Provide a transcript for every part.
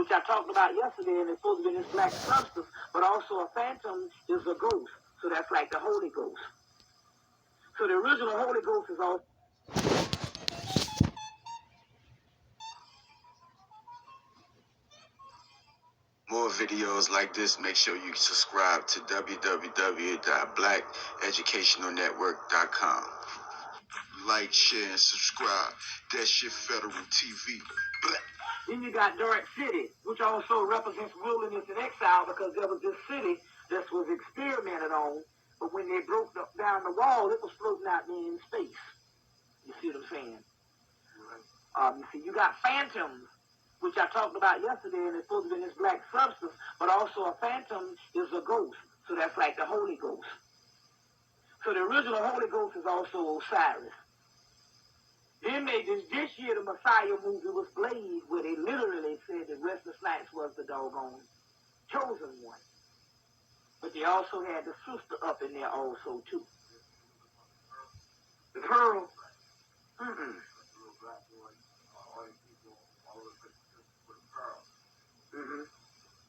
which I talked about yesterday, and it's supposed to be this black substance, but also a phantom is a ghost. So that's like the Holy Ghost. So the original Holy Ghost is also... More videos like this, make sure you subscribe to www.blackeducationalnetwork.com. Like, share, and subscribe. That shit Federal TV. Black. Then you got Dark City, which also represents wilderness and exile, because there was this city that was experimented on, but when they broke down the wall, it was floating out there in space. You see what I'm saying? You see, you got phantoms, which I talked about yesterday, and it's supposed to be this black substance, but also a phantom is a ghost. So that's like the Holy Ghost. So the original Holy Ghost is also Osiris. Then made this year, the Messiah movie was Blade, where they literally said that Restless Nights was the doggone chosen one. But they also had the sister up in there also, too. The Pearl. Mm-mm. Mm-hmm.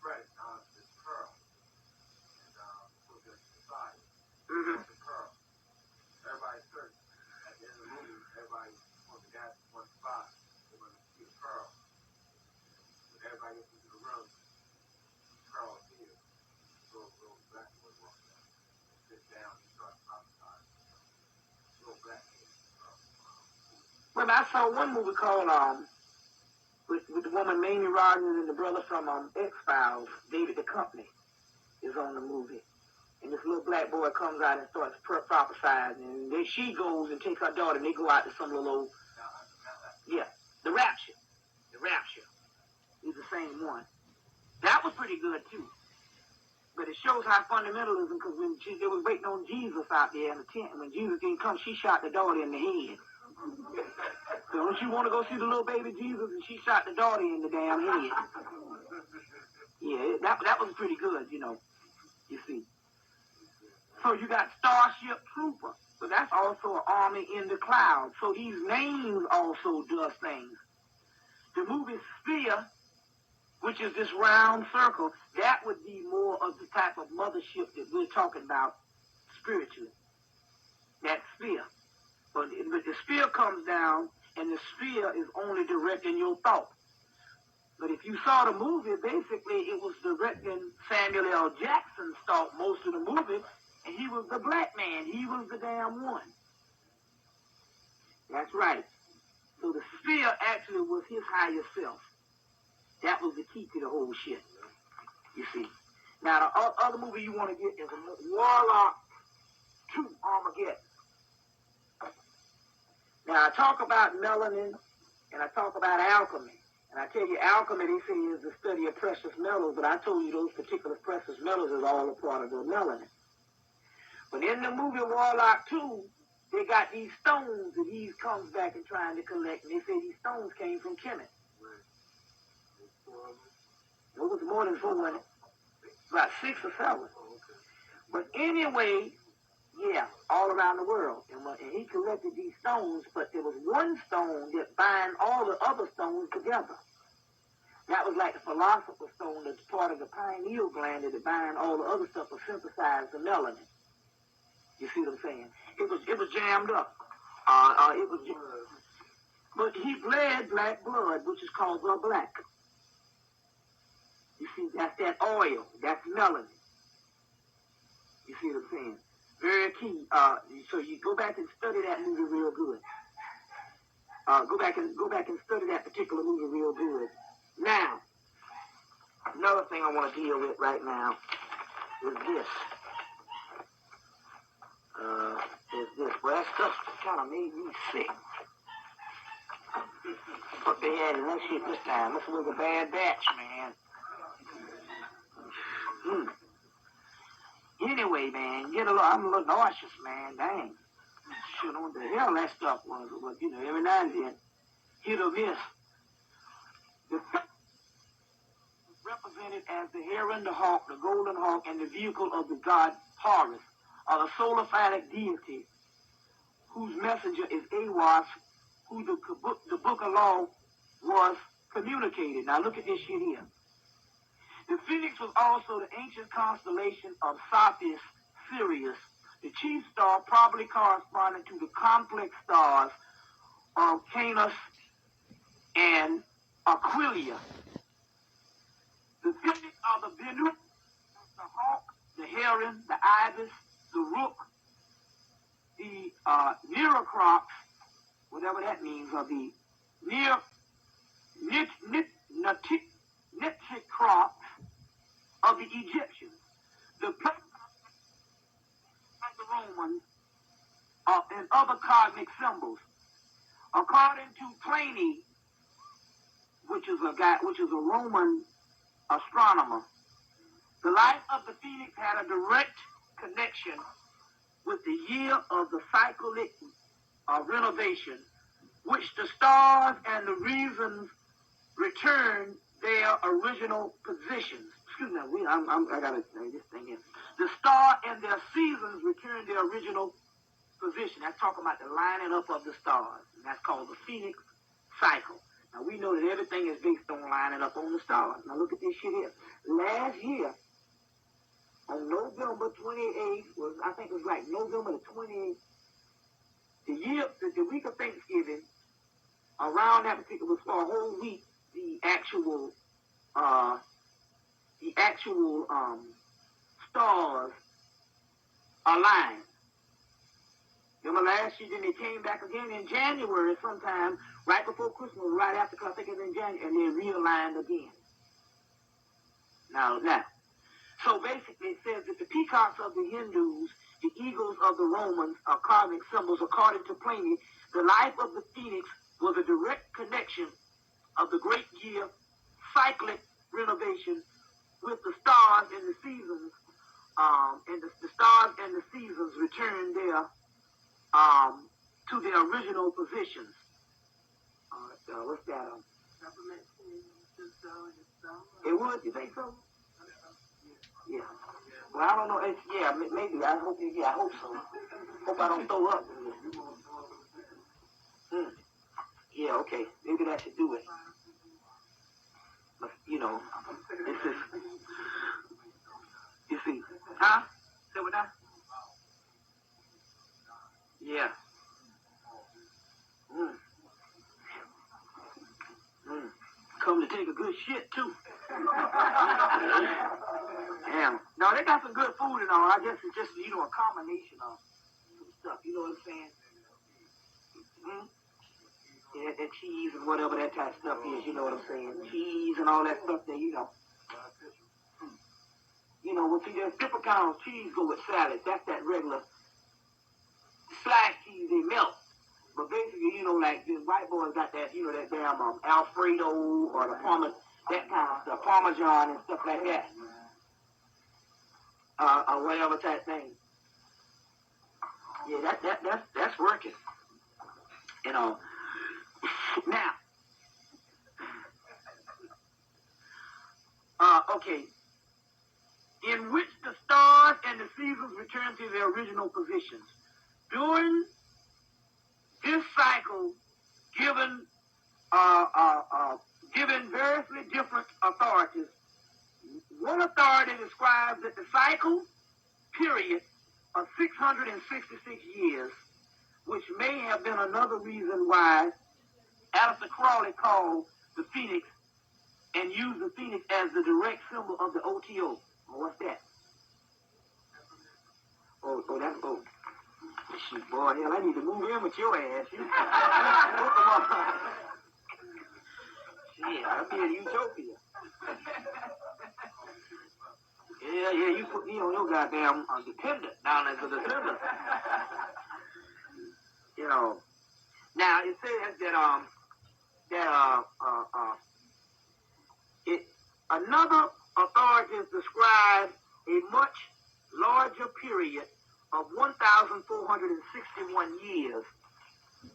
Right, it's Pearl. And look at the side. Mm-hmm. It's Pearl. Everybody search. At the end of the movie, everybody on the gas one spot. They're going to see a Pearl. When everybody gets into the room, Pearl here. Little black boy walks down. Sit down and start prophesying. Little black kid. Well, I saw one movie called with the woman Mamie Rogers and the brother from X-Files, David the Company, is on the movie. And this little black boy comes out and starts prophesying, and then she goes and takes her daughter, and they go out to some little old... Yeah, The Rapture. The Rapture is the same one. That was pretty good, too. But it shows how fundamentalism, because when they was waiting on Jesus out there in the tent, and when Jesus didn't come, she shot the daughter in the head. So don't you want to go see the little baby Jesus, and she shot the daughter in the damn head? Yeah, that was pretty good, you know, you see. So you got Starship Trooper, but that's also an army in the clouds. So these names also does things. The movie Sphere, which is this round circle, that would be more of the type of mothership that we're talking about spiritually. That sphere. But the sphere comes down, and the sphere is only directing your thought. But if you saw the movie, basically it was directing Samuel L. Jackson's thought most of the movie, and he was the black man. He was the damn one. That's right. So the sphere actually was his higher self. That was the key to the whole shit, you see. Now, the other movie you want to get is Warlock 2 Armageddon. Now, I talk about melanin, and I talk about alchemy. And I tell you, alchemy, they say, is the study of precious metals, but I told you those particular precious metals is all a part of the melanin. But in the movie Warlock 2, they got these stones that he comes back and trying to collect, and they say these stones came from Kemet. It was more than 400, about 6 or 7. But anyway, yeah, all around the world. And he collected these stones, but there was one stone that bind all the other stones together. That was like the philosopher's stone that's part of the pineal gland that bind all the other stuff to synthesize the melanin. You see what I'm saying? It was jammed up. But he bled black blood, which is called the black. You see, that's that oil. That's melanin. You see what I'm saying? Very key. So you go back and study that movie real good. Go back and study that particular movie real good. Now, another thing I want to deal with right now is this. Well, that stuff kind of made me sick. But they had that shit this time. This was a bad batch, man. Anyway, man, I'm a little nauseous, man. Dang. Shit, what the hell that stuff was. But, you know, every now and then, hit or miss. The represented as the heron, the hawk, the golden hawk, and the vehicle of the god Horus, or the solar phallic deity, whose messenger is Awas, who the book of law was communicated. Now look at this shit here. The phoenix was also the ancient constellation of Sophis Sirius, the chief star probably corresponding to the complex stars of Canis and Aquilia. The phoenix are the Venu, the hawk, the heron, the ibis, the rook, the Neurocrops, whatever that means, or the Nitchicrops of the Egyptians. The planet of the Romans and other cosmic symbols. According to Pliny, which is a Roman astronomer, the life of the phoenix had a direct connection with the year of the cyclic renovation, which the stars and the reasons returned their original positions. Excuse me, I gotta say this thing here. The star and their seasons returned their original position. That's talking about the lining up of the stars. And that's called the phoenix cycle. Now we know that everything is based on lining up on the stars. Now look at this shit here. Last year, on November 28th, I think it was like November the 28th, the week of Thanksgiving, around that particular, was for a whole week, the actual stars aligned. Remember last year, then they came back again in January sometime, right before Christmas, right after, I think it was in January, and they realigned again. Now, so basically it says that the peacocks of the Hindus, the eagles of the Romans are cosmic symbols. According to Pliny, the life of the phoenix was a direct connection of the great year cyclic renovation with the stars and the seasons, and the stars and the seasons returned their to their original positions. What's that? It would, you think so? Yeah. Well, I don't know. Maybe. I hope. I hope so. Hope I don't throw up. Yeah. Okay. Maybe that should do it. But, it's just. You see, huh? Say what now? Yeah. Come to take a good shit too. Damn. No, they got some good food and all. I guess it's just, a combination of some stuff. You know what I'm saying? Yeah, that cheese and whatever that type of stuff is. You know what I'm saying? Cheese and all that stuff there, there's different kinds of cheese go with salad. That's that regular sliced cheese they melt. But basically, like the white boys got that, that damn Alfredo or the that kind of stuff, Parmesan and stuff like that. Or whatever type thing. Yeah, that's working. Now, okay. In which the stars and the seasons return to their original positions. During this cycle, given variously different authorities, one authority describes that the cycle period of 666 years, which may have been another reason why Aleister Crowley called the phoenix and used the phoenix as the direct symbol of the OTO. Oh, what's that? Oh, that's shit, boy, hell, I need to move in with your ass. Shit, I'll be in Utopia. Yeah, you put me on your goddamn dependent down as a dependent. Now it says that another authority describes a much larger period of 1,461 years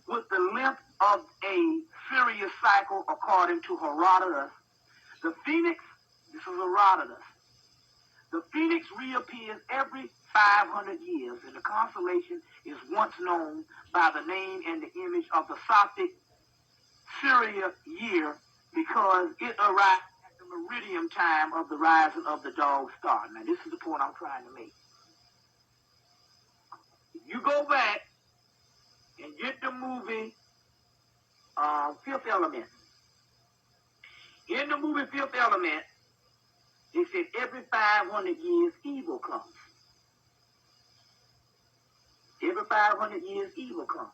with the length of a Sirius cycle according to Herodotus. The phoenix, this is Herodotus, the phoenix reappears every 500 years, and the constellation is once known by the name and the image of the Sophic Syria year because it arrived at the iridium time of the rising of the dog star. Now, this is the point I'm trying to make. If you go back and get the movie Fifth Element. In the movie Fifth Element, they said every 500 years evil comes. Every 500 years evil comes.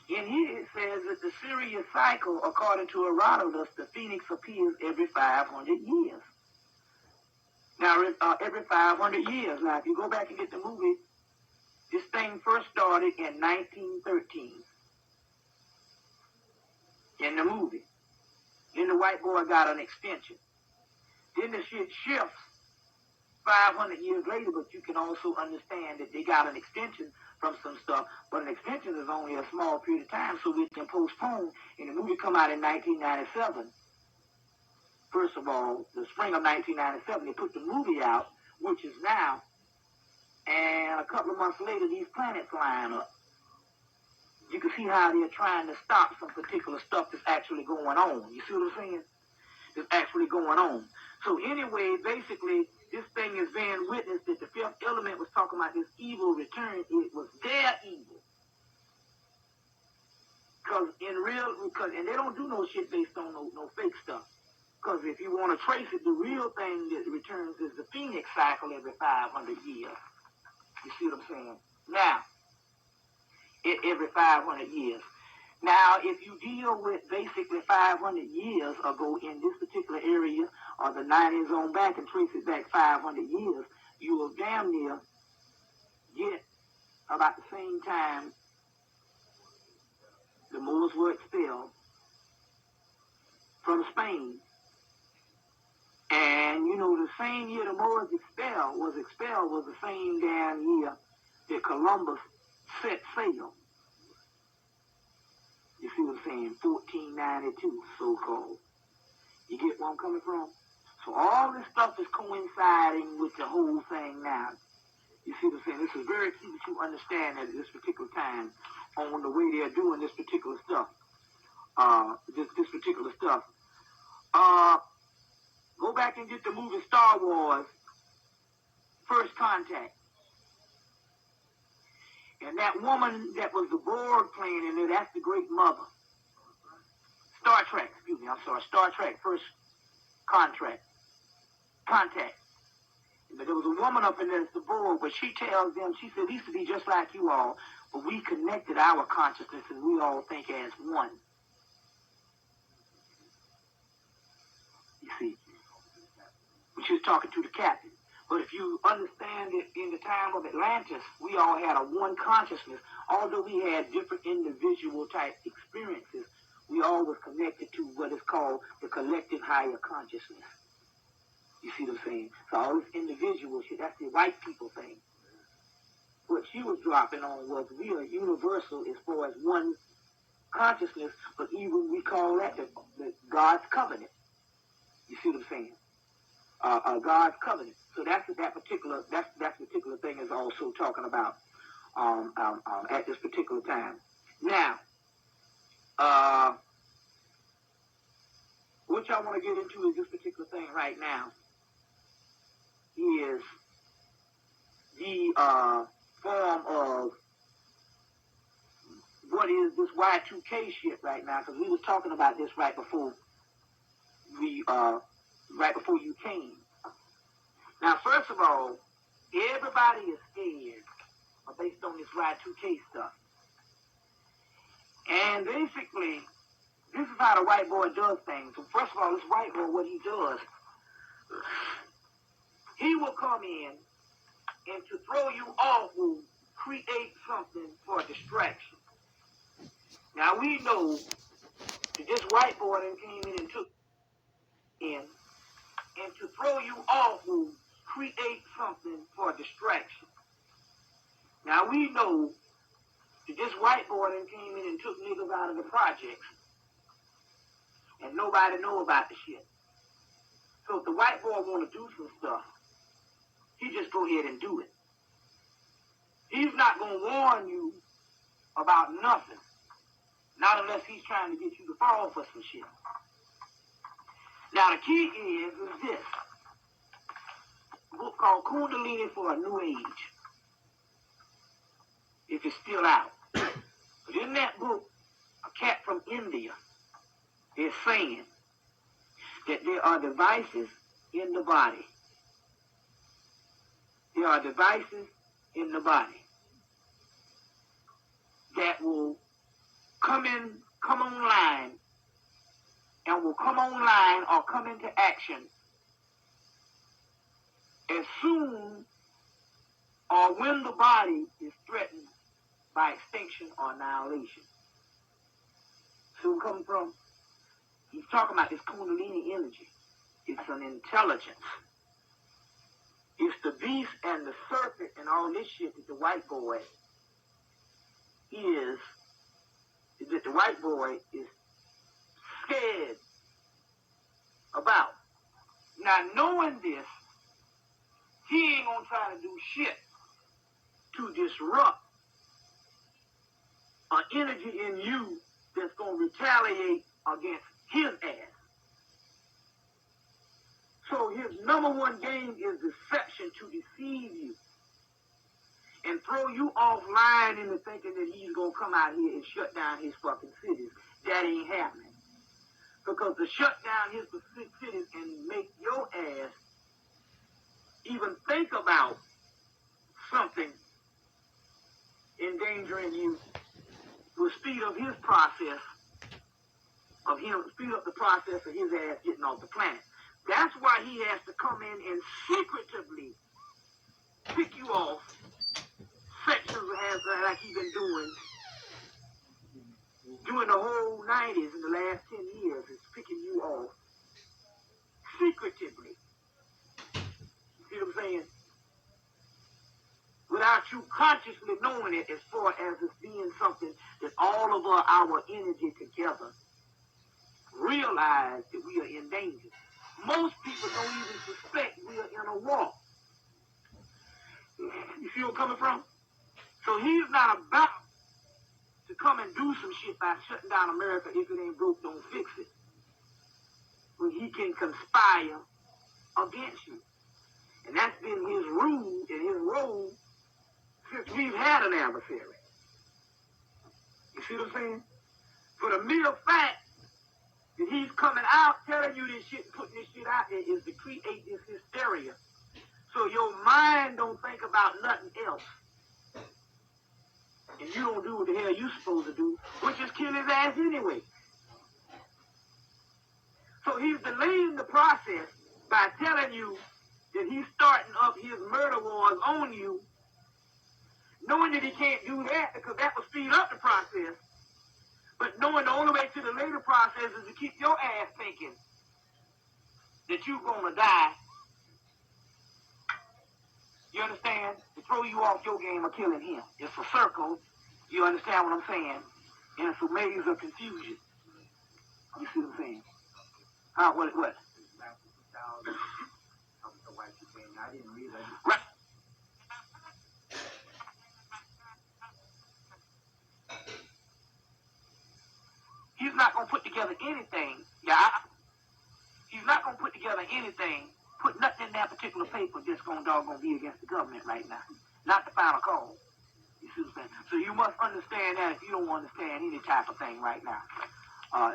In here it says that the Sirius cycle, according to Herodotus, the phoenix appears every 500 years. Now, every 500 years. Now, if you go back and get the movie, this thing first started in 1913. In the movie. Then the white boy got an extension. Then the shit shifts 500 years later, but you can also understand that they got an extension from some stuff, but an extension is only a small period of time, so we can postpone. And the movie come out in 1997. First of all, the spring of 1997, they put the movie out, which is now, and a couple of months later, these planets line up. You can see how they're trying to stop some particular stuff that's actually going on. You see what I'm saying? That's actually going on. So anyway, basically, this thing is being witnessed that the Fifth Element was talking about this evil return. It was their evil. And they don't do no shit based on no fake stuff. Because if you want to trace it, the real thing that returns is the phoenix cycle every 500 years. You see what I'm saying? Now, every 500 years. Now, if you deal with basically 500 years ago in this particular area, or the 90s on back, and trace it back 500 years, you will damn near get about the same time the Moors were expelled from Spain. And, the same year the Moors was the same damn year that Columbus set sail. You see what I'm saying? 1492, so-called. You get where I'm coming from? So all this stuff is coinciding with the whole thing now. You see what I'm saying? This is very key that you understand at this particular time on the way they're doing this particular stuff. This particular stuff. Go back and get the movie Star Wars, First Contact. And that woman that was the Borg playing in there, that's the Great Mother. Star Trek, Star Trek, First Contact. But there was a woman up in there, it's the Borg, but she tells them, she said, we used to be just like you all, but we connected our consciousness and we all think as one. You see, she was talking to the captain. But if you understand that in the time of Atlantis, we all had a one consciousness. Although we had different individual type experiences, we all were connected to what is called the collective higher consciousness. You see what I'm saying? So all this individual shit, that's the white people thing. What she was dropping on was we are universal as far as one consciousness, but even we call that the God's covenant. You see what I'm saying? God's covenant. So that particular thing is also talking about at this particular time. Now, what y'all want to get into is this particular thing right now is the form of what is this Y2K shit right now, because we was talking about this right before you came. Now, first of all, everybody is scared based on this Y2K stuff. And basically, this is how the white boy does things. So first of all, this white boy, what he does, he will come in and to throw you off will create something for distraction. Now, we know that this white boy that came in and took in, and to throw you off will create something for distraction. Now, we know that this white boy that came in and took niggas out of the projects, and nobody know about the shit. So if the white boy want to do some stuff, he just go ahead and do it. He's not going to warn you about nothing. Not unless he's trying to get you to fall for some shit. Now the key is this. A book called Kundalini for a New Age. If it's still out. But in that book, a cat from India is saying that there are devices in the body. There are devices in the body that will come online, and will come online or come into action as soon or when the body is threatened by extinction or annihilation. See where I'm coming from? He's talking about this Kundalini energy. It's an intelligence. It's the beast and the serpent and all this shit that the white boy is scared about. Now, knowing this, he ain't gonna try to do shit to disrupt an energy in you that's gonna retaliate against his ass. So his number one game is deception, to deceive you and throw you offline into thinking that he's gonna come out here and shut down his fucking cities. That ain't happening. Because to shut down his cities and make your ass even think about something endangering you will speed up his process of him, speed up the process of his ass getting off the planet. That's why he has to come in and secretively pick you off sections like he's been doing during the whole 90s in the last 10 years. Is picking you off secretively. You see what I'm saying? Without you consciously knowing it, as far as it's being something that all of our energy together realize that we are in danger. Most people don't even suspect we are in a war. You see where I'm coming from? So he's not about to come and do some shit by shutting down America. If it ain't broke, don't fix it. When he can conspire against you. And that's been his rule and his role since we've had an adversary. You see what I'm saying? For the mere fact that he's coming out telling you this shit and putting this shit out there is to create this hysteria. So your mind don't think about nothing else. And you don't do what the hell you supposed to do, which is kill his ass anyway. So he's delaying the process by telling you that he's starting up his murder wars on you, knowing that he can't do that because that will speed up the process, but knowing the only way to the later process is to keep your ass thinking that you're going to die. You understand? To throw you off your game of killing him. It's a circle. You understand what I'm saying? And it's a maze of confusion. You see what I'm saying? What? I didn't read it. Right. He's not going to put together anything. He's not going to put together anything, put nothing in that particular paper that's going to be against the government right now. Not the final call. You see what I'm saying? So you must understand that if you don't understand any type of thing right now.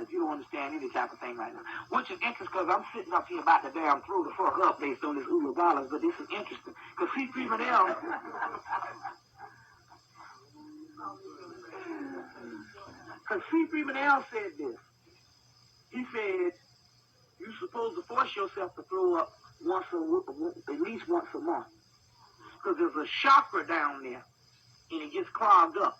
If you don't understand any type of thing right now. Which is interesting because I'm sitting up here about to damn throw the fuck up based on this $1 dollars, but this is interesting. Because C3 Manel... Because C3 Manel said this. He said, you're supposed to force yourself to throw up at least once a month. Because there's a chakra down there, and it gets clogged up.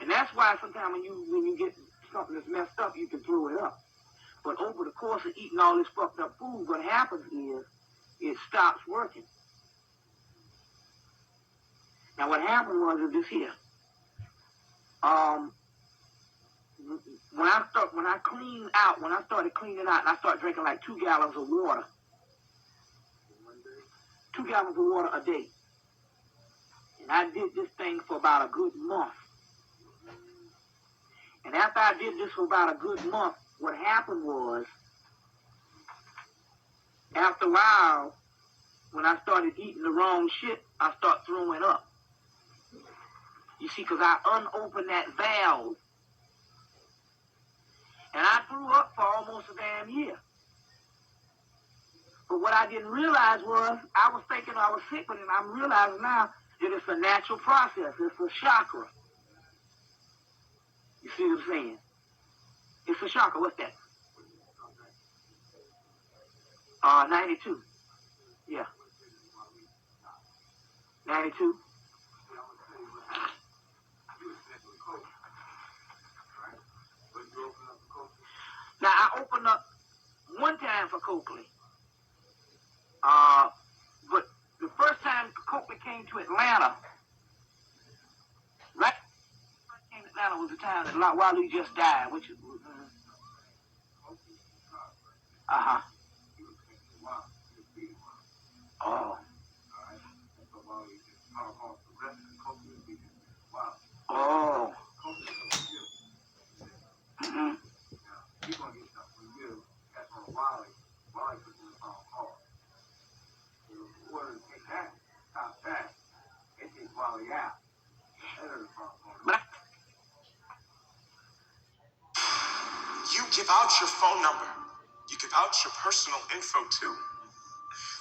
And that's why sometimes when you get something that's messed up, you can throw it up. But over the course of eating all this fucked up food, what happens is it stops working. Now what happened was this here. When I started cleaning out, and I started drinking like 2 gallons of water. 2 gallons of water a day. And I did this thing for about a good month. And after I did this for about a good month, what happened was, after a while, when I started eating the wrong shit, I started throwing up. You see, because I unopened that valve. And I threw up for almost a damn year. But what I didn't realize was, I was thinking I was sick, but I'm realizing now that it's a natural process. It's a chakra. You see what I'm saying? It's a chakra. What's that? 92. Yeah. 92. Now, I opened up one time for Coakley. But the first time Coakley came to Atlanta, right? First came to Atlanta was the time that Wally just died, which is, uh-huh. Oh. Oh. Mm-hmm. You're going to get something from you. That's on Wally. Wally puts in the phone call. In order to take that, top that, it takes Wally out. But You give out your phone number. You give out your personal info too.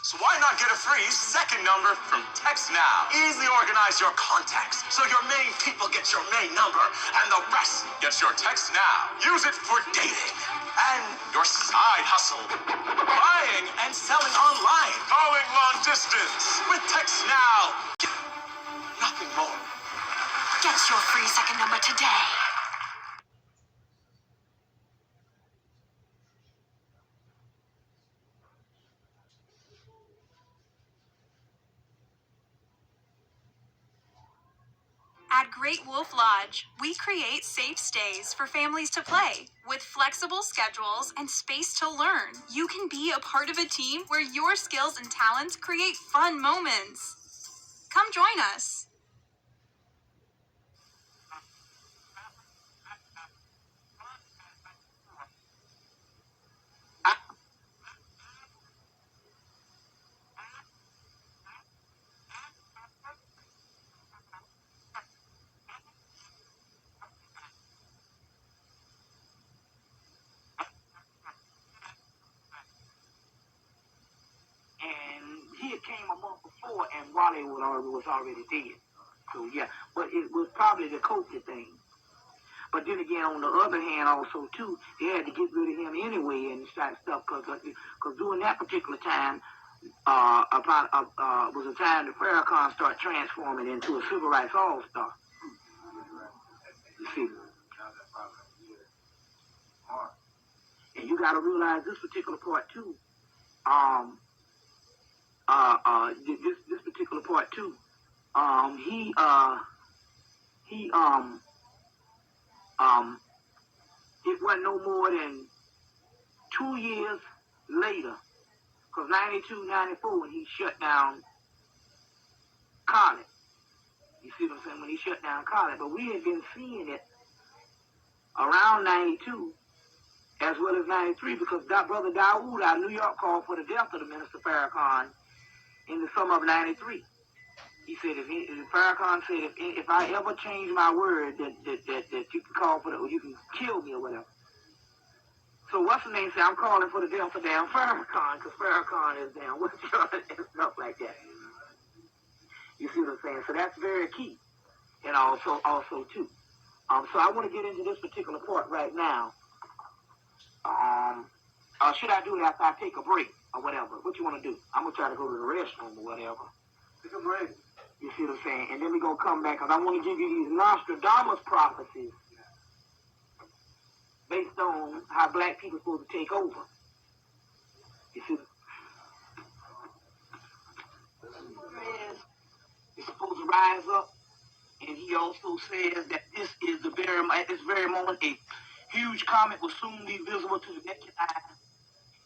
So why not get a free second number from Text Now? Easily organize your contacts so your main people get your main number and the rest gets your Text Now. Use it for dating and your side hustle. Buying and selling online. Calling long distance with Text Now. Nothing more. Get your free second number today. At Great Wolf Lodge, we create safe stays for families to play. With flexible schedules and space to learn, you can be a part of a team where your skills and talents create fun moments. Come join us. and he had came a month before, and Wally was already dead. So yeah, but it was probably the Coakley thing. But then again, on the other hand, also too, they had to get rid of him anyway and that stuff, because during that particular time, was a time that Farrakhan started transforming into a civil rights all-star. You see, and you got to realize this particular part too. This particular part too. It wasn't no more than 2 years later, because 92, 94, when he shut down college. You see what I'm saying? When he shut down college. But we had been seeing it around 92 as well as 93, because that brother Dawood out of New York called for the death of the Minister Farrakhan in the summer of 93. He said, Farrakhan said, if I ever change my word, that you can call for it, or you can kill me or whatever. So what's the name said, I'm calling for the death of damn Farrakhan, because Farrakhan is damn what's and stuff like that. You see what I'm saying? So that's very key. And also too. So I want to get into this particular part right now. Should I do it after I take a break or whatever? What you want to do? I'm going to try to go to the restroom or whatever. Take a break. You see what I'm saying? And then we're going to come back, because I want to give you these Nostradamus prophecies based on how black people are supposed to take over. You see? Man is supposed to rise up, and he also says that at this very moment, a huge comet will soon be visible to the naked eye.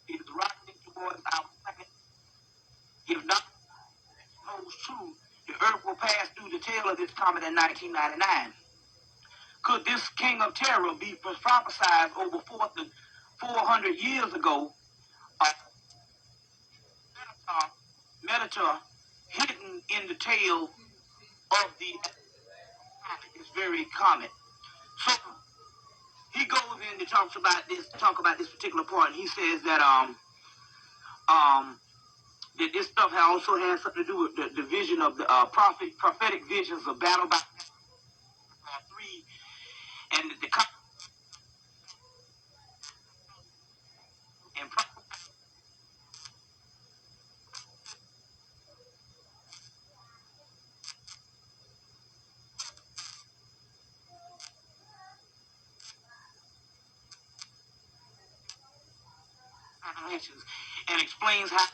It is rising towards our planet. If not holds true, the Earth will pass through the tail of this comet in 1999. Could this king of terror be prophesied over 4th 400 years ago, Metator hidden in the tail of the is very common. So he goes in to talk about this particular part, and he says that that this stuff also has something to do with the vision of the prophetic visions of battle by 3 and the and proclamations, and explains how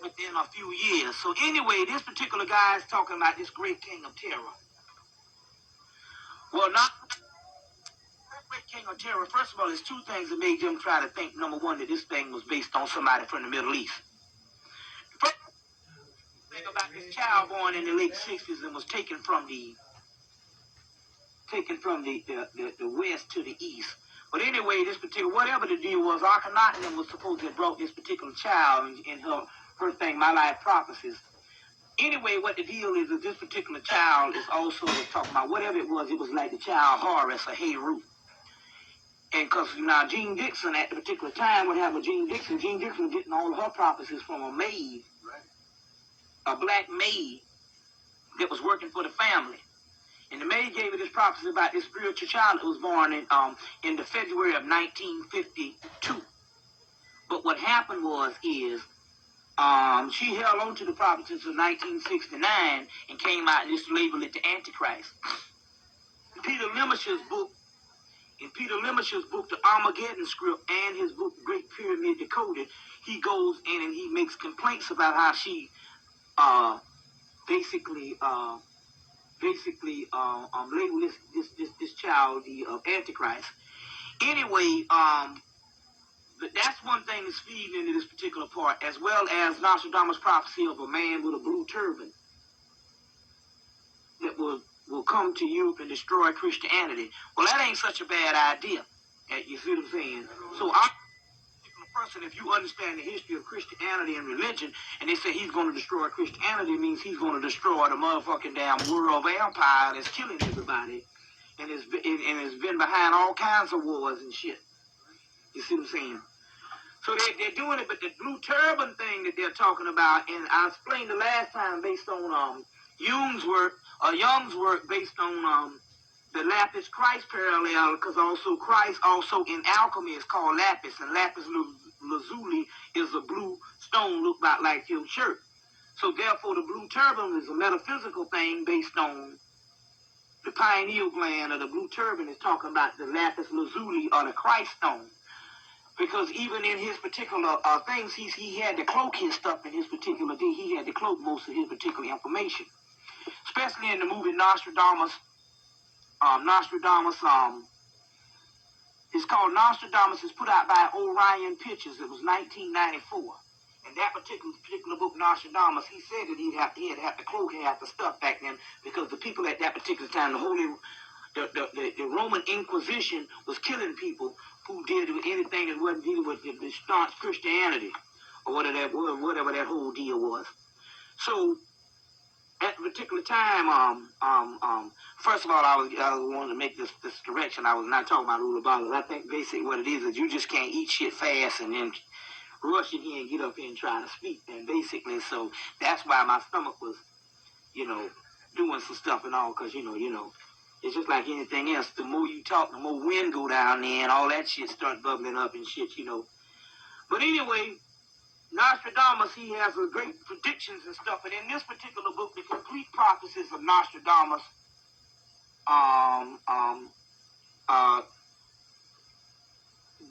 within a few years. So anyway, this particular guy is talking about this great king of terror. Well, not great king of terror. First of all, there's two things that made them try to think. Number one, that this thing was based on somebody from the Middle East. First thing about this child born in the late 60s and was taken from the west to the east. But anyway, this particular, whatever the deal was, Akhenaten was supposed to have brought this particular child in her thing, My Life Prophecies. Anyway, what the deal is this particular child is also talking about whatever it was like the child Horus or Heru. And because now Jean Dixon at the particular time, what happened with Jean Dixon was getting all of her prophecies from a maid, a black maid that was working for the family. And the maid gave her this prophecy about this spiritual child that was born in the February of 1952. But what happened is she held on to the prophecies of 1969 and came out and just labeled it the Antichrist. Peter Lemish's book, The Armageddon Script, and his book, Great Pyramid Decoded, he goes in and he makes complaints about how she basically labeled this child the Antichrist. Anyway, but that's one thing that's feeding into this particular part, as well as Nostradamus' prophecy of a man with a blue turban that will come to Europe and destroy Christianity. Well, that ain't such a bad idea. You see what I'm saying? So I'm a particular person, if you understand the history of Christianity and religion, and they say he's going to destroy Christianity, it means he's going to destroy the motherfucking damn world empire that's killing everybody, and it's been behind all kinds of wars and shit. You see what I'm saying? So they're doing it, but the blue turban thing that they're talking about, and I explained the last time based on Young's work based on the lapis Christ parallel, because also Christ also in alchemy is called lapis, and lapis lazuli is a blue stone look about like your shirt. So therefore the blue turban is a metaphysical thing based on the pineal gland, or the blue turban is talking about the lapis lazuli or the Christ stone. Because even in his particular things, he had to cloak his stuff in his particular thing. He had to cloak most of his particular information. Especially in the movie Nostradamus. It's called Nostradamus. It's put out by Orion Pictures. It was 1994. And that particular book, Nostradamus, he said that he'd have to cloak half the stuff back then, because the people at that particular time, the Roman Inquisition was killing people who did anything that wasn't dealing with the staunch Christianity, or whatever that whole deal was. So at the particular time, first of all, I was wanting to make this correction. I was not talking about Ula Bala. I think basically what it is you just can't eat shit fast and then rush in here and get up here and try to speak. And basically, so that's why my stomach was, doing some stuff and all, because, it's just like anything else. The more you talk, the more wind go down there and all that shit start bubbling up and shit, But anyway, Nostradamus, he has a great predictions and stuff. And in this particular book, The Complete Prophecies of Nostradamus,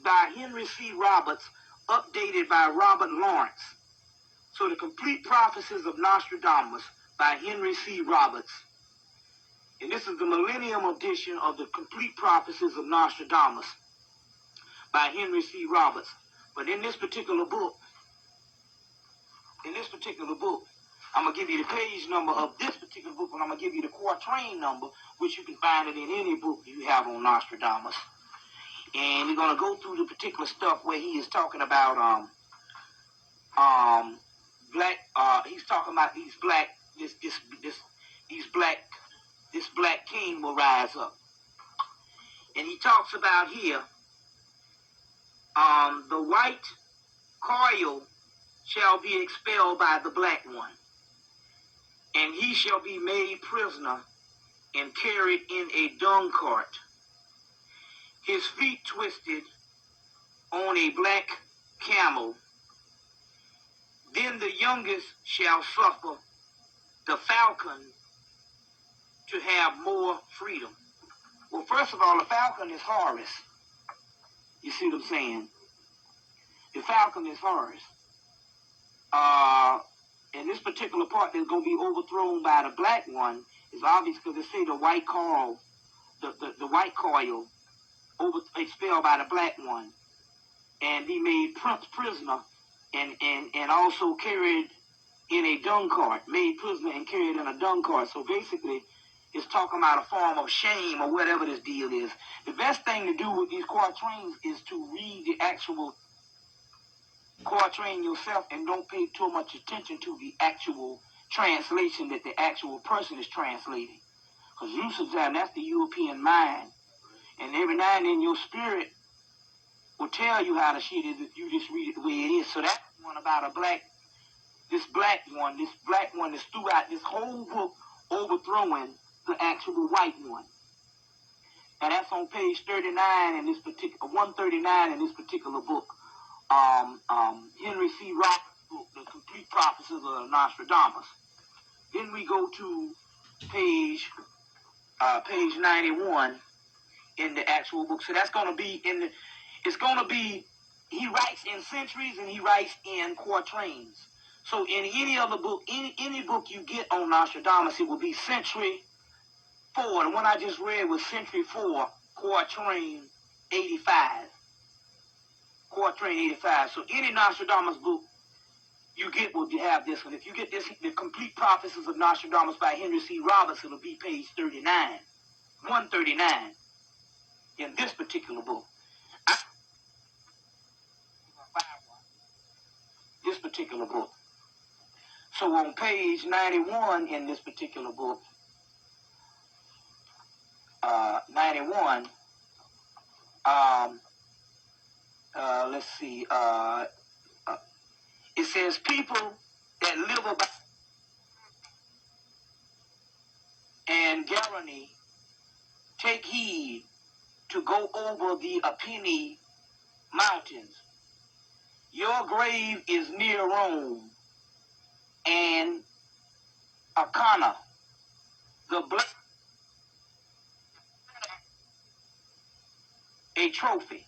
by Henry C. Roberts, updated by Robert Lawrence. So The Complete Prophecies of Nostradamus by Henry C. Roberts. And this is the Millennium Edition of The Complete Prophecies of Nostradamus by Henry C. Roberts. But in this particular book, I'm going to give you the page number of this particular book, and I'm going to give you the quatrain number, which you can find it in any book you have on Nostradamus. And we're going to go through the particular stuff where he is talking about black. He's talking about these black. This black king will rise up, and he talks about here. The white coil shall be expelled by the black one, and he shall be made prisoner and carried in a dung cart, his feet twisted on a black camel. Then the youngest shall suffer the falcon to have more freedom. Well, first of all, the falcon is Horus. You see what I'm saying? The falcon is Horus. And this particular part that's going to be overthrown by the black one is obvious because they say the white coil, the white coil expelled by the black one, and be made prisoner and also carried in a dung cart, made prisoner and carried in a dung cart. So basically, it's talking about a form of shame or whatever this deal is. The best thing to do with these quatrains is to read the actual quatrain yourself and don't pay too much attention to the actual translation that the actual person is translating. Because usually that's the European mind. And every now and then your spirit will tell you how the shit is if you just read it the way it is. So that's one about this black one that's throughout this whole book overthrowing the actual white one. And that's on page 39 in this particular, 139 in this particular book. Henry C. Roberts' book, The Complete Prophecies of Nostradamus. Then we go to page 91 in the actual book. So that's going to be he writes in centuries and he writes in quatrains. So in any other book, any book you get on Nostradamus, it will be century 4. The one I just read was century 4, quatrain 85. Quatrain 85. So any Nostradamus book you get will have this one. If you get this, The Complete Prophecies of Nostradamus by Henry C. Roberts, it'll be page 39. 139 in this particular book. This particular book. So on page 91 in this particular book, 91, let's see, it says people that live about and Guarani take heed to go over the Apennine mountains. Your grave is near Rome and Akana, the black, a trophy.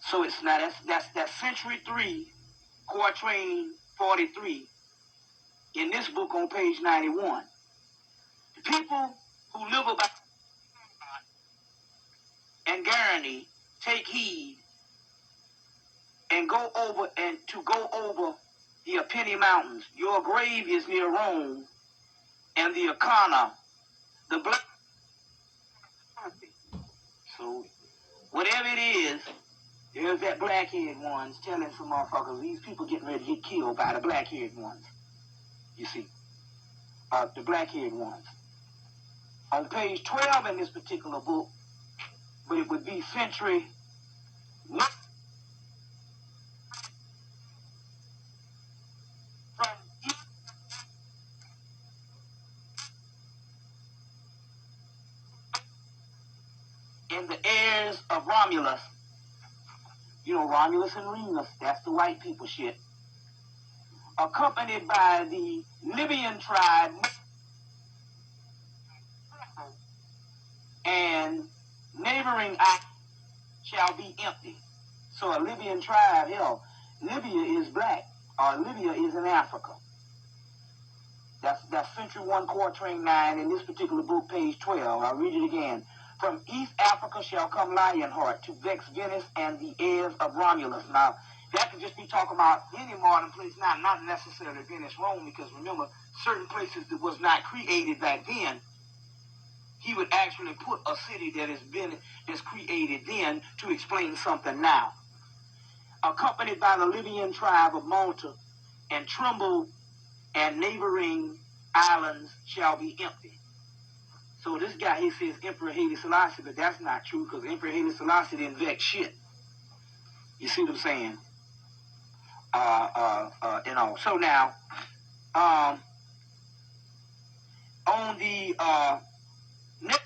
So it's not that's century 3, quatrain 43 in this book on page 91. The people who live about and Guarani take heed and go over the Apennine mountains. Your grave is near Rome and the Akana, the black. So whatever it is, there's that black-haired ones telling some motherfuckers these people getting ready to get killed by the black-haired ones. You see, the black-haired ones. On page 12 in this particular book, but it would be century 1. And the heirs of Romulus, you know, Romulus and Remus, that's the white people shit, accompanied by the Libyan tribe and neighboring islands shall be empty. So a Libyan tribe, hell, Libya is black, or Libya is in Africa. That's century 1, quatrain 9 in this particular book, page 12. I'll read it again. From East Africa shall come Lionheart to vex Venice and the heirs of Romulus. Now, that could just be talking about any modern place now, not necessarily Venice, Rome, because remember, certain places that was not created back then he would actually put a city that's created then to explain something now. Accompanied by the Libyan tribe of Malta, and Tremble and neighboring islands shall be empty. So this guy, he says Emperor Haile Selassie, but that's not true because Emperor Haile Selassie didn't vex shit. You see what I'm saying? So now, on the next,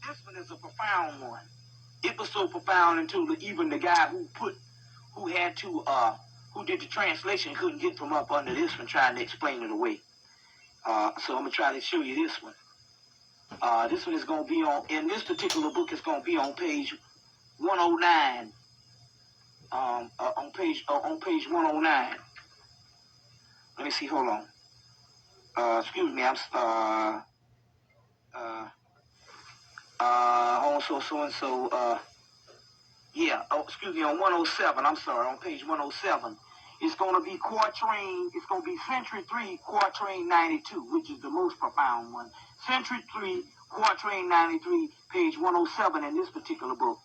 this one is a profound one. It was so profound until even the guy who did the translation couldn't get from up under this one trying to explain it away. So I'm gonna try to show you this one. This one is gonna be in this particular book. It's gonna be on page 109. On page 109. Let me see. Hold on. Excuse me. Excuse me. On 107. I'm sorry. On page 107. It's going to be quatrain. It's going to be Century 3, quatrain 92, which is the most profound one. Century 3, quatrain 93, page 107 in this particular book.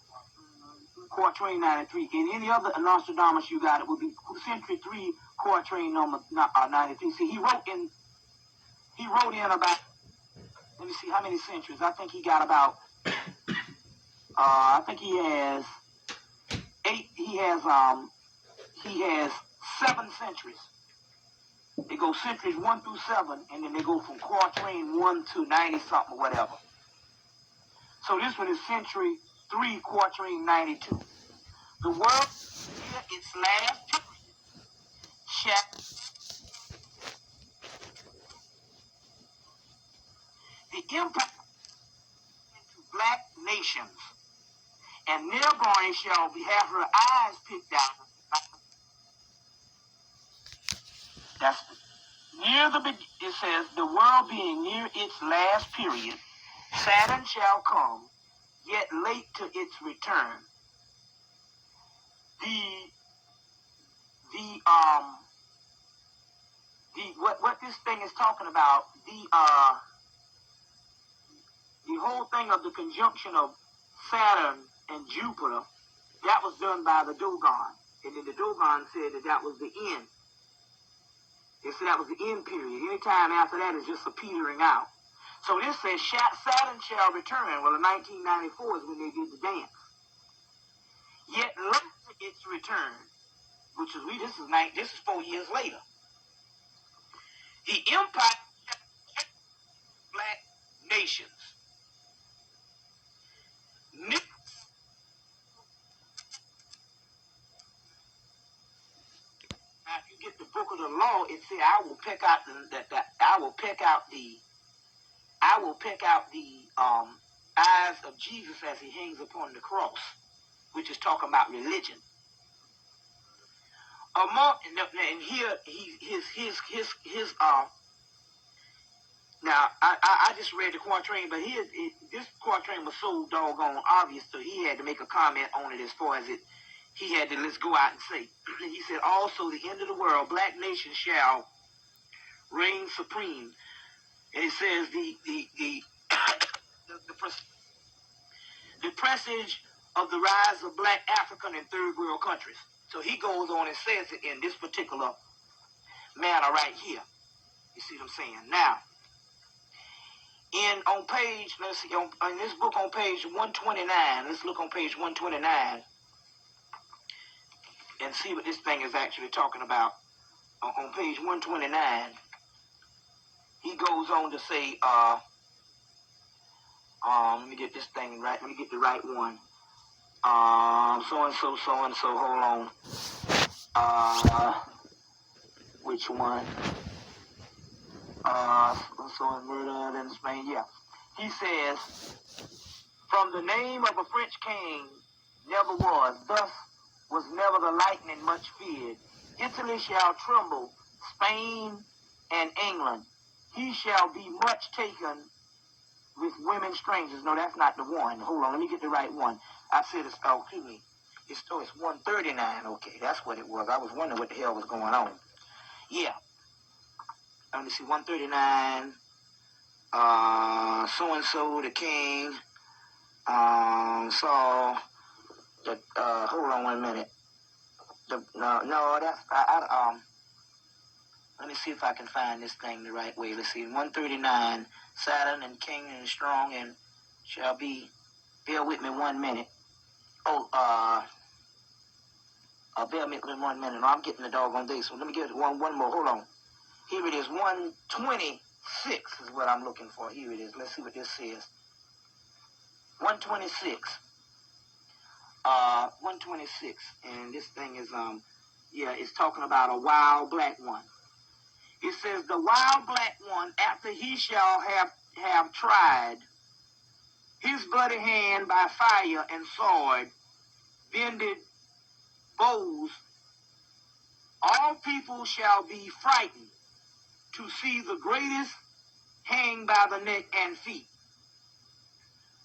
Quatrain 93. In any other Nostradamus you got, it would be Century 3, quatrain number 93. See, he wrote in about, let me see how many centuries. I think he got about, I think he has 7 centuries. They go centuries 1 through 7, and then they go from quatrain 1 to 90 something or whatever. So this one is Century 3, quatrain 92. The world near its last period the impact into black nations, and thereby shall have her eyes picked out. That's near it says, the world being near its last period, Saturn shall come, yet late to its return. What this thing is talking about, the whole thing of the conjunction of Saturn and Jupiter, that was done by the Dogon. And then the Dogon said that was the end. They said that was the end period. Any time after that is just a petering out. So this says Saturn shall return. Well, in 1994 is when they did the dance. Yet late to its return, which is this is 4 years later. The empire of black nations. Now, if you get the book of the law, it says, I will pick out the eyes of Jesus as he hangs upon the cross, which is talking about religion. And here now I just read the quatrain, but this quatrain was so doggone obvious, so he had to make a comment on it as far as it. He had to let's go out and say. He said, also the end of the world, black nations shall reign supreme. And it says the presage of the rise of black African and third world countries. So he goes on and says it in this particular manner right here. You see what I'm saying? Now, on page, let's see, in this book on page 129, let's look on page 129 and see what this thing is actually talking about. On page 129, he goes on to say, let me get this thing right. Let me get the right one. So-and-so, hold on. Which one? Murder in Spain, yeah. He says, from the name of a French king never was, thus was never the lightning much feared. Italy shall tremble, Spain and England. He shall be much taken with women strangers. No, that's not the one. Hold on, let me get the right one. I said it's 139. Okay, that's what it was. I was wondering what the hell was going on. Yeah. Let me see, 139. so-and-so, the king, saw the, hold on 1 minute. Let me see if I can find this thing the right way. Let's see, 139, Saturn and king and strong and shall be, bear with me 1 minute. Bear with me 1 minute. No, I'm getting the doggone day, so let me get one more. Hold on. Here it is, 126 is what I'm looking for. Here it is. Let's see what this says. 126. 126. And this thing is, it's talking about a wild black one. It says, the wild black one, after he shall have tried his bloody hand by fire and sword, bended bows, all people shall be frightened to see the greatest hang by the neck and feet.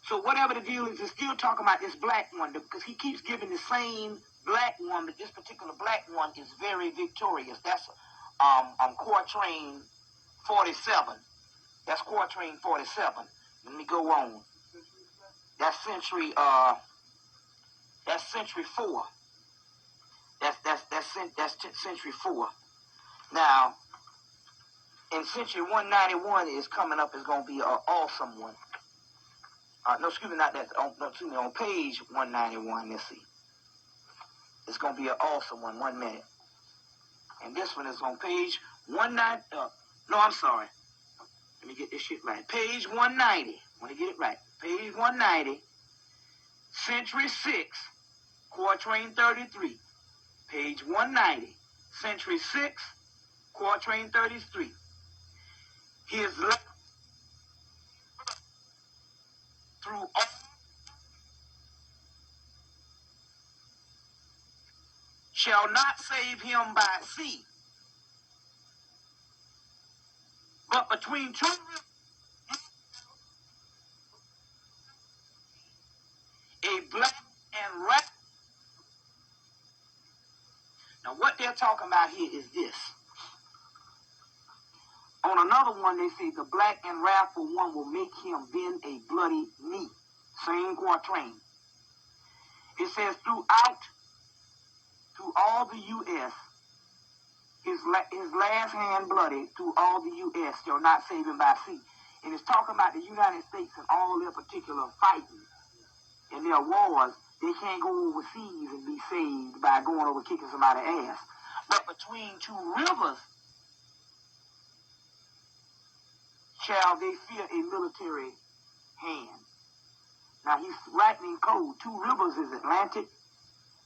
So whatever the deal is, it's still talking about this black one, because he keeps giving the same black one, but this particular black one is very victorious. That's Quatrain 47. That's Quatrain 47. Let me go on. That's century 4. That's century 4. Now, in century 191 is coming up, is going to be an awesome one. On page 191, let's see. It's going to be an awesome one, 1 minute. And this one is on page 190. I'm sorry. Let me get this shit right. Page 190. I want to get it right. Page 190, century 6, Quatrain 33. Page 190, century 6, Quatrain 33. His left through all shall not save him by sea, but between two rivers, a black and red. Now what they're talking about here is this. On another one, they say the black and wrathful one will make him bend a bloody knee. Same quatrain. It says through all the U.S., his last hand bloody through all the U.S. shall not save him by sea. And it's talking about the United States and all their particular fighting and their wars. They can't go overseas and be saved by going over kicking somebody's ass. But between two rivers shall they fear a military hand. Now he's writing in code. Two rivers is Atlantic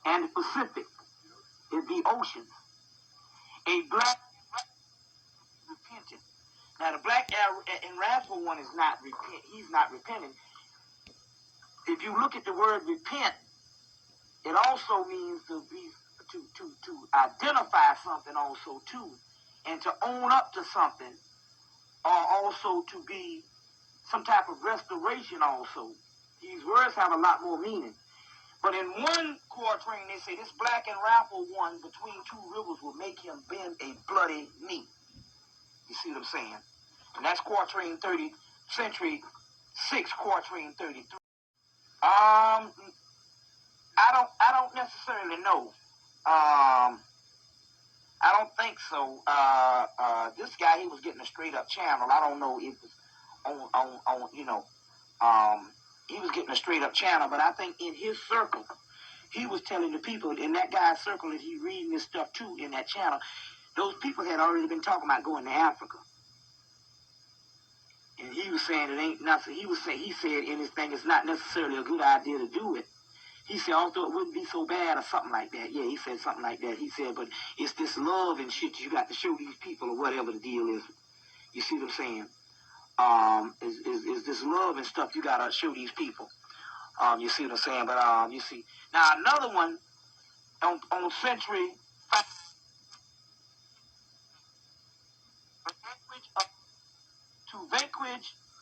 and the Pacific. Is the oceans. A black repentant. Now the black and wrathful one is not repent. He's not repenting. If you look at the word repent, it also means to identify something also too, and to own up to something, or also to be some type of restoration also. These words have a lot more meaning. But in one quatrain, they say this black and wrathful one between two rivers will make him bend a bloody knee. You see what I'm saying? And that's Quatrain 30, century 6, Quatrain 33. I don't necessarily know. I don't think so. This guy, he was getting a straight up channel. I don't know if it's he was getting a straight up channel, but I think in his circle, he was telling the people in that guy's circle, if he's reading this stuff too in that channel, those people had already been talking about going to Africa. And he was saying it ain't nothing. He said in his thing, it's not necessarily a good idea to do it. He said, although it wouldn't be so bad or something like that. Yeah, he said something like that. He said, but it's this love and shit you got to show these people or whatever the deal is. You see what I'm saying? Is this love and stuff you got to show these people. You see what I'm saying? But you see. Now, another one on century 5,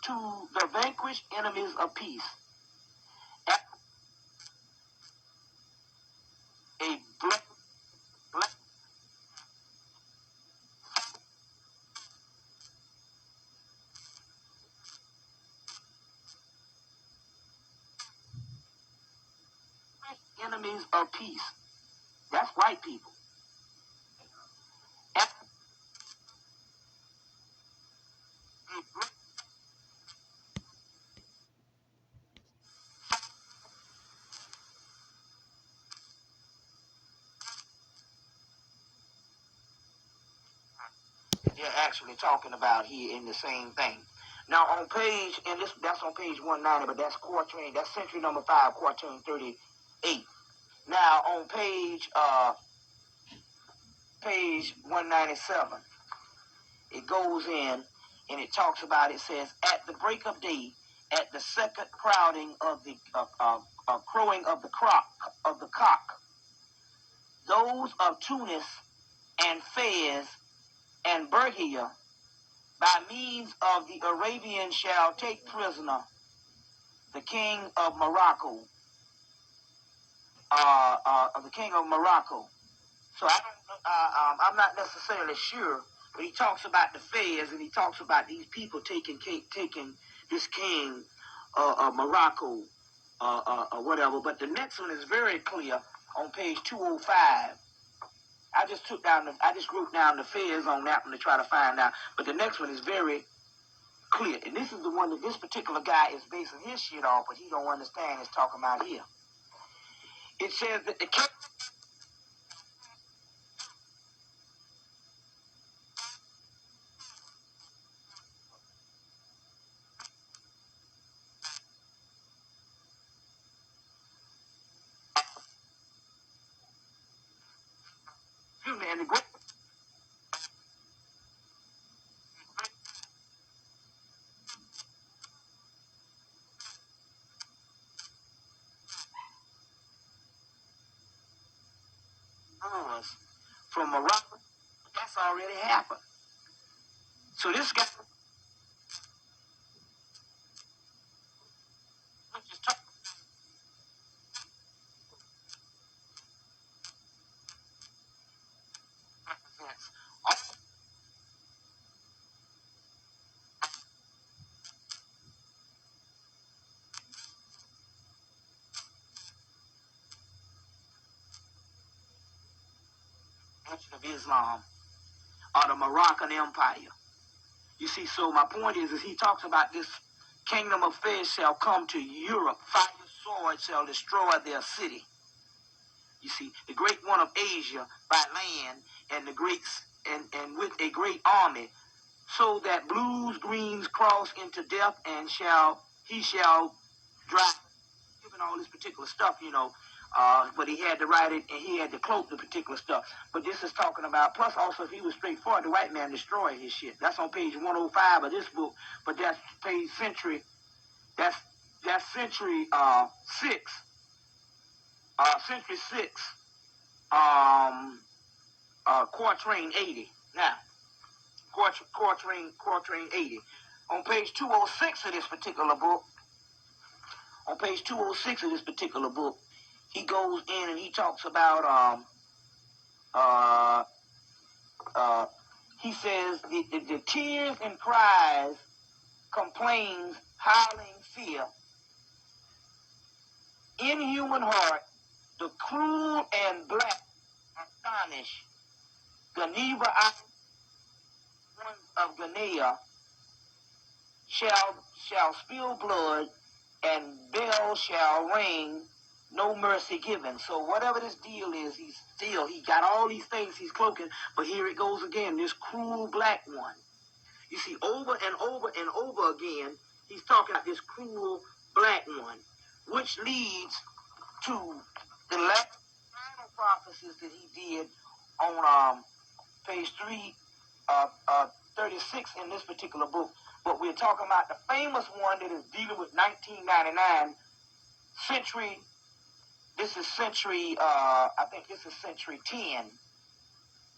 to the vanquished enemies of peace. A black days of peace. That's white people. They're actually talking about here in the same thing. Now on page, and that's on page 190, but that's quatrain, that's century number 5, quatrain 38. Now on page 197, it goes in and it talks about, it says, at the break of day, at the second crowding of the crowing of the cock, those of Tunis and Fez and Bergia, by means of the Arabian, shall take prisoner the king of Morocco. The king of Morocco. So I'm not necessarily sure, but he talks about the Fez and he talks about these people taking this king of Morocco, or whatever. But the next one is very clear on page 205. I just wrote down the Fez on that one to try to find out. But the next one is very clear, and this is the one that this particular guy is basing his shit off, but he don't understand. It's talking about here. It says that the king. Excuse me, and the great from Morocco, that's already happened. So this guy, which is represents of Islam or the Moroccan Empire. You see, so my point is he talks about this kingdom of Fez shall come to Europe, fire sword shall destroy their city. You see, the great one of Asia by land, and the greats and with a great army, so that blues, greens cross into death, and he shall drive, given all this particular stuff, but he had to write it and he had to cloak the particular stuff. But this is talking about, plus also if he was straightforward, the white man destroyed his shit. That's on page 105 of this book, but that's page century, that's century 6, century 6, quatrain 80. Now, quatrain 80. On page 206 of this particular book, he goes in and he talks about, he says, the tears and cries, complains, howling fear, inhuman heart, the cruel and black astonish, Geneva of Guinea shall spill blood, and bells shall ring, no mercy given. So whatever this deal is, he got all these things he's cloaking, but here it goes again, this cruel black one. You see, over and over and over again, he's talking about this cruel black one, which leads to the last final prophecies that he did on page 36 in this particular book. But we're talking about the famous one that is dealing with 1999 century. This is century, I think this is century 10,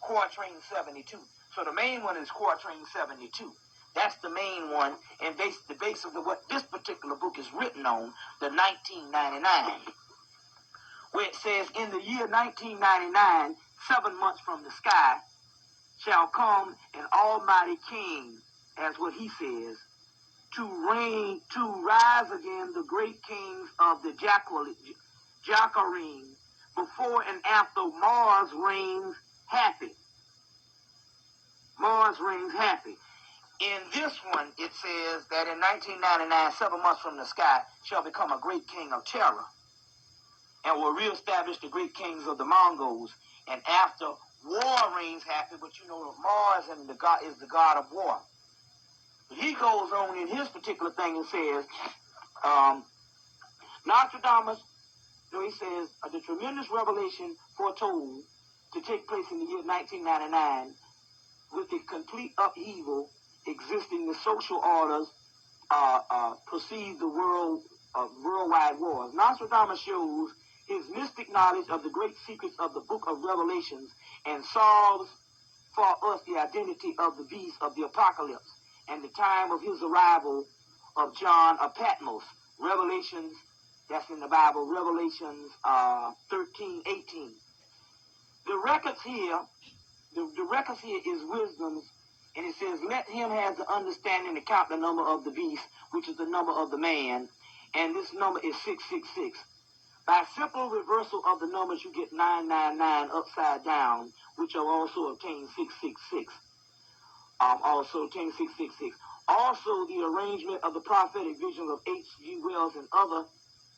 quatrain 72. So the main one is quatrain 72. That's the main one, and the basis of what this particular book is written on, the 1999, where it says, in the year 1999, 7 months from the sky, shall come an almighty king, as what he says, to rise again the great kings of the Jacqueline, before and after Mars reigns happy. Mars reigns happy. In this one, it says that in 1999, 7 months from the sky, shall become a great king of terror, and will reestablish the great kings of the Mongols. And after, war reigns happy, but you know Mars and the god is the god of war. But he goes on in his particular thing and says, Nostradamus, he says, the tremendous revelation foretold to take place in the year 1999 with the complete upheaval existing the social orders perceive the worldwide wars. Nostradamus shows his mystic knowledge of the great secrets of the book of Revelations and solves for us the identity of the beast of the apocalypse and the time of his arrival of John of Patmos. Revelations, that's in the Bible, Revelations 13:18. The records here is wisdom's, and it says, let him have the understanding to count the number of the beast, which is the number of the man, and this number is 666. By simple reversal of the numbers, you get 999 upside down, which will also obtain 666. Also obtain 666. Also, the arrangement of the prophetic visions of H.G. Wells and other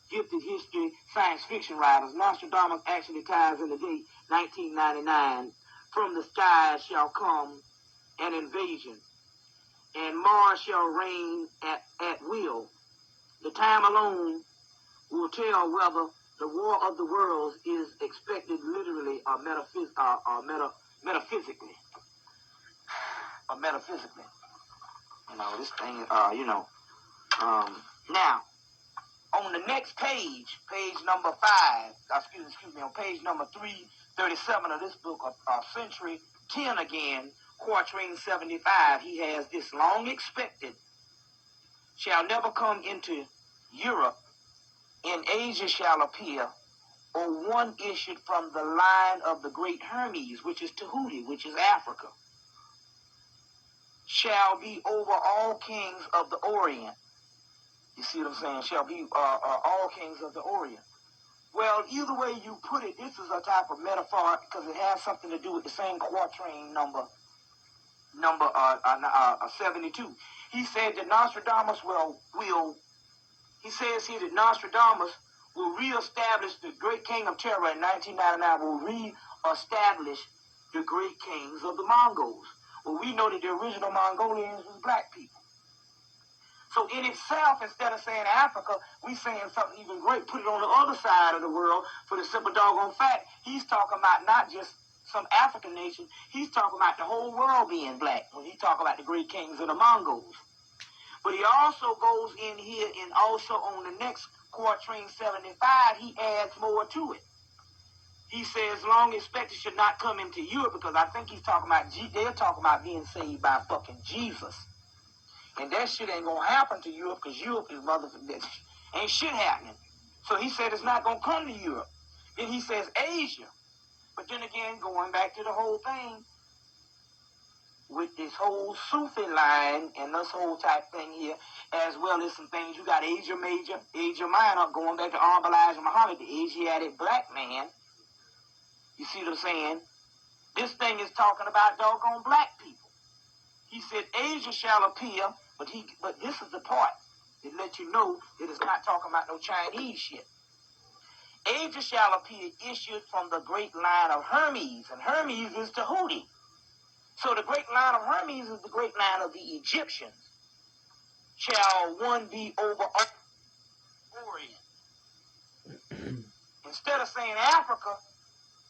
gifted history science fiction writers. Nostradamus actually ties in the date 1999. From the sky shall come an invasion, and Mars shall reign at will. The time alone will tell whether the war of the worlds is expected literally or metaphysically. Or metaphysically. You know, this thing, now, on the next page, page number 5, on page number 337 of this book, Century 10 again, Quatrain 75, he has this long expected shall never come into Europe, in Asia shall appear, or one issued from the line of the great Hermes, which is Tahuti, which is Africa, shall be over all kings of the Orient. You see what I'm saying? Shall be all kings of the Orient. Well, either way you put it, this is a type of metaphor because it has something to do with the same quatrain number 72. He said that Nostradamus he says here that Nostradamus will reestablish the great king of terror in 1999, will reestablish the great kings of the Mongols. Well, we know that the original Mongolians was black people. So in itself, instead of saying Africa, we saying something even great, put it on the other side of the world for the simple doggone fact, he's talking about not just some African nation, he's talking about the whole world being black when he talk about the great kings of the Mongols. But he also goes in here and also on the next quatrain 75, he adds more to it. He says, long expected should not come into Europe, because I think he's talking about, they're talking about being saved by fucking Jesus. And that shit ain't gonna happen to Europe, because Europe is motherfucking, ain't shit happening. So he said it's not gonna come to Europe. Then he says Asia. But then again, going back to the whole thing, with this whole Sufi line and this whole type thing here, as well as some things, you got Asia Major, Asia Minor, going back to Elijah Muhammad, the Asiatic black man. You see what I'm saying? This thing is talking about doggone black people. He said Asia shall appear, but this is the part that let you know that it's not talking about no Chinese shit. Asia shall appear issued from the great line of Hermes, and Hermes is Tahuti. So the great line of Hermes is the great line of the Egyptians. Shall one be over Orient? Instead of saying Africa,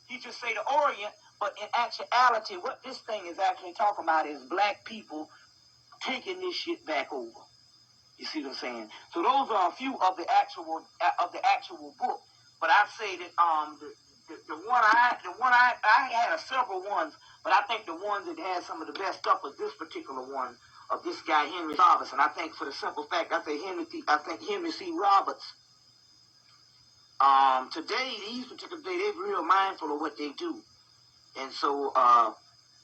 he just say the Orient, but in actuality, what this thing is actually talking about is black people taking this shit back over. You see what I'm saying? So those are a few of the actual book. But I say that the one I had several ones, but I think the one that had some of the best stuff was this particular one of this guy Henry Roberts. And I think for the simple fact, I think Henry C. Roberts. Today, these particular days, they're real mindful of what they do. And so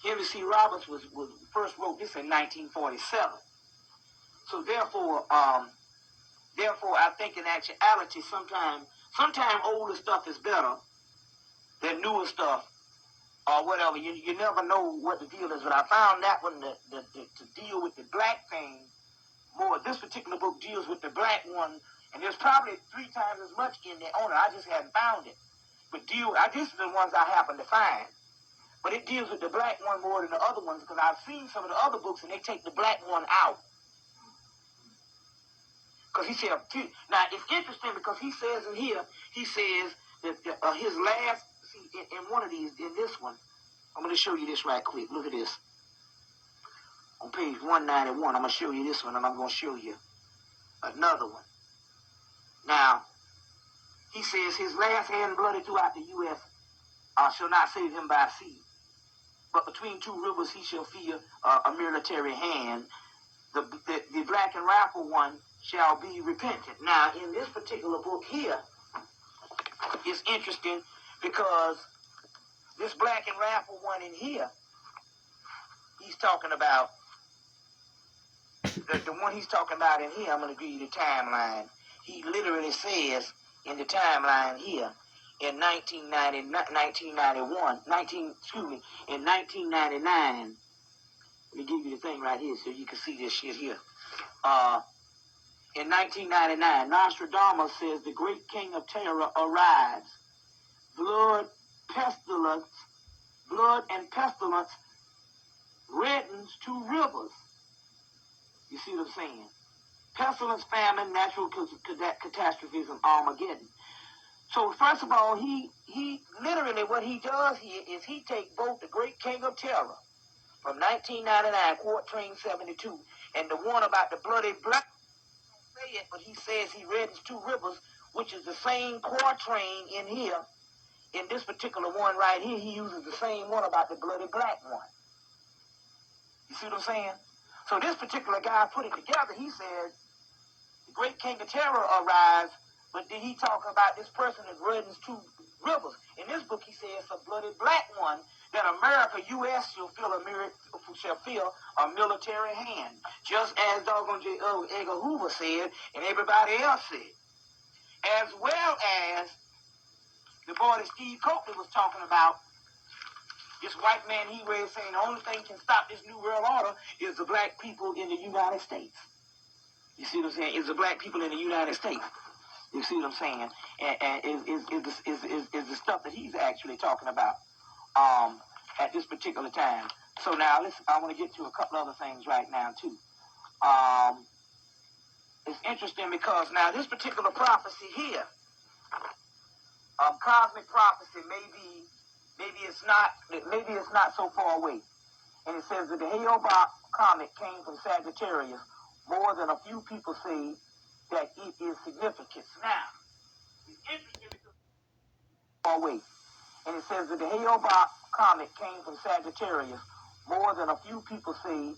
Henry C. Roberts was first wrote this in 1947. So therefore, I think in actuality, sometimes older stuff is better doing stuff or whatever. You never know what the deal is. But I found that one to deal with the black thing more. This particular book deals with the black one, and there's probably 3 times as much in there on it. I just hadn't found it. But this is the ones I happen to find. But it deals with the black one more than the other ones, because I've seen some of the other books and they take the black one out. Because he said, now it's interesting because he says in here, he says that his last, see, in one of these, in this one, I'm going to show you this right quick. Look at this. On page 191, I'm going to show you this one, and I'm going to show you another one. Now, he says his last hand bloody throughout the U.S. Shall not save him by sea. But between 2 rivers he shall fear a military hand. The black and rifle one shall be repentant. Now, in this particular book here, it's interesting because this black and rifle one in here, he's talking about, the one he's talking about in here, I'm going to give you the timeline. He literally says in the timeline here, in 1999, let me give you the thing right here so you can see this shit here. In 1999, Nostradamus says the great king of terror arrives. Blood and pestilence reddens 2 rivers. You see what I'm saying? Pestilence, famine, natural catastrophes, and Armageddon. So first of all, he literally what he does here is he takes both the great king of terror from 1999, Quartrain 72, and the one about the bloody black, say it, but he says he reddens 2 rivers, which is the same Quartrain in here. In this particular one right here, he uses the same one about the bloody black one. You see what I'm saying? So this particular guy put it together. He said, the great king of terror arrives, but then he talks about this person that reddens 2 rivers. In this book, he says it's a bloody black one that America, U.S. shall feel a military hand, just as doggone J. Edgar Hoover said, and everybody else said. As well as the boy that Steve Copley was talking about, this white man he was saying the only thing can stop this new world order is the black people in the United States. You see what I'm saying? It's the black people in the United States. You see what I'm saying? And is the stuff that he's actually talking about at this particular time. So now I want to get to a couple other things right now too. It's interesting because now this particular prophecy here, cosmic prophecy, maybe it's not so far away. And it says that the Hale-Bopp comet came from Sagittarius. More than a few people say that it is significant. Now, it's interesting because far away. And it says that the Hale-Bopp comet came from Sagittarius. More than a few people say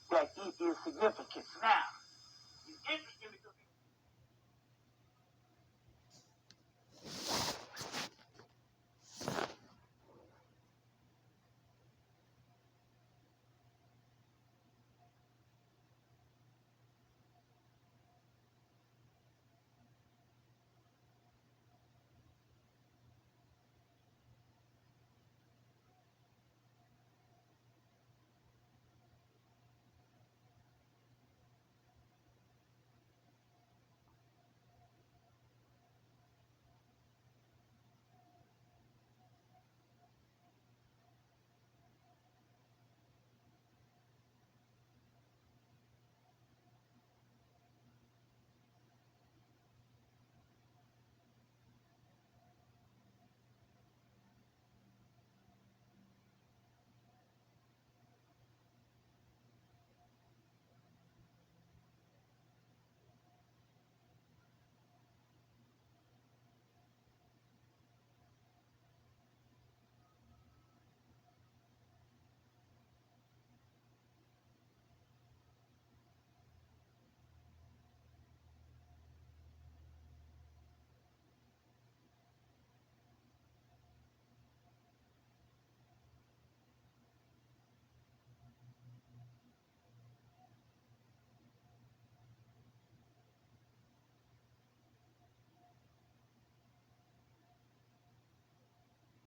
that it is significant. Now, it's interesting.